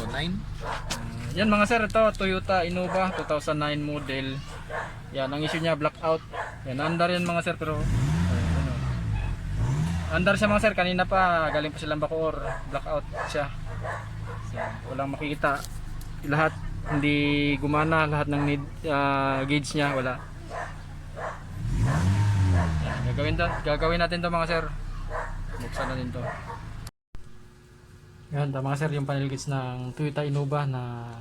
2009. Yan mga sir, ito Toyota Innova 2009 model. Yan, ang issue niya blackout. Yan, andar yan mga sir, pero ano. Andar siya mga sir, kanina pa galing pa silang Bacoor, blackout siya. Yan, walang makikita. Lahat hindi gumana, lahat ng gauge niya wala. Yan, gagawin natin to mga sir. Buksan natin to. Yan, mga sir, yung panel gauge ng Toyota Innova na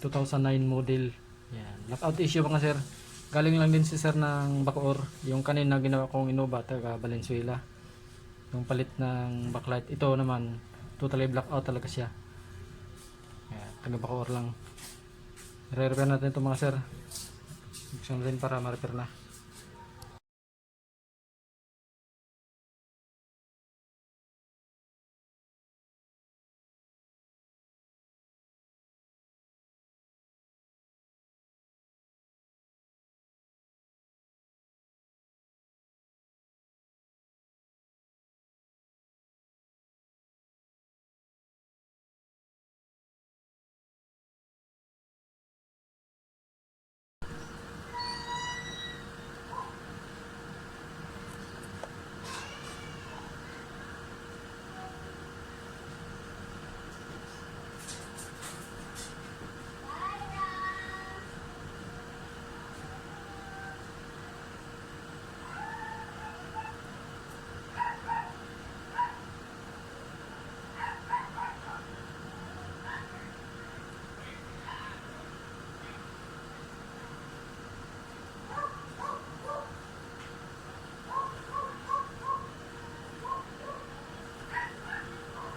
2009 model. Yan, blackout issue mga sir. Galing lang din si sir ng Bacoor. Yung kanina ginawa kong Innova taga Valenzuela. Yung palit ng backlight. Ito naman, totally blackout talaga siya. Yan, taga Bacoor lang. I-repair natin ito mga sir. Buksan natin para ma-repair na.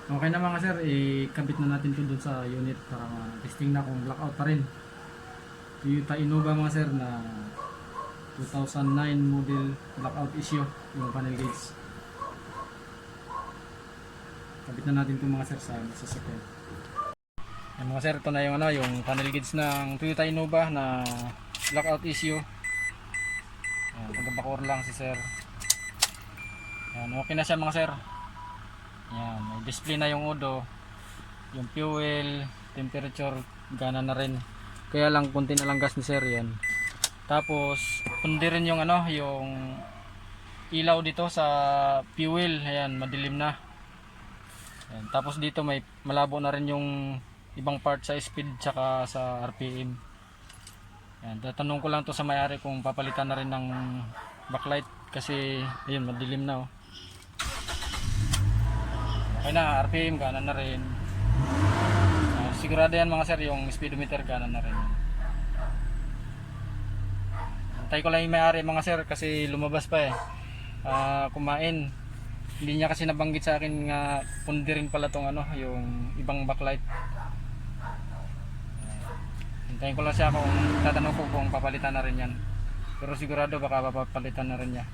Okay na mga sir, ikabit na natin ito dun sa unit para testing na kung blackout pa rin. Toyota Innova mga sir na 2009 model, blackout issue yung panel gauge. Kabit na natin ito mga sir sa sasakyan. Yan mga sir, ito na yung, yung panel gauge ng Toyota Innova na blackout issue. Yan, taga-Bacoor lang si sir. Yan, okay na siya mga sir. Yan, may display na yung odo, yung fuel, temperature, gana na rin. Kaya lang konti na lang gas ni sir yan. Tapos pundi rin yung yung ilaw dito sa fuel, ayan, madilim na. Ayan, tapos dito may malabo na rin yung ibang part sa speed tsaka sa RPM. Ayan, tatanong ko lang to sa may-ari kung papalitan na rin ng backlight kasi ayun, madilim na oh. Okay na, RPM kanan na rin. Sigurado yan mga sir, yung speedometer kanan na rin. Antay ko lang yung may-ari mga sir kasi lumabas pa kumain. Hindi niya kasi nabanggit sa akin nga pundi rin pala tong yung ibang backlight. Antayin ko lang siya kung tatanong ko kung papalitan na rin yan. Pero sigurado baka papalitan na rin niya.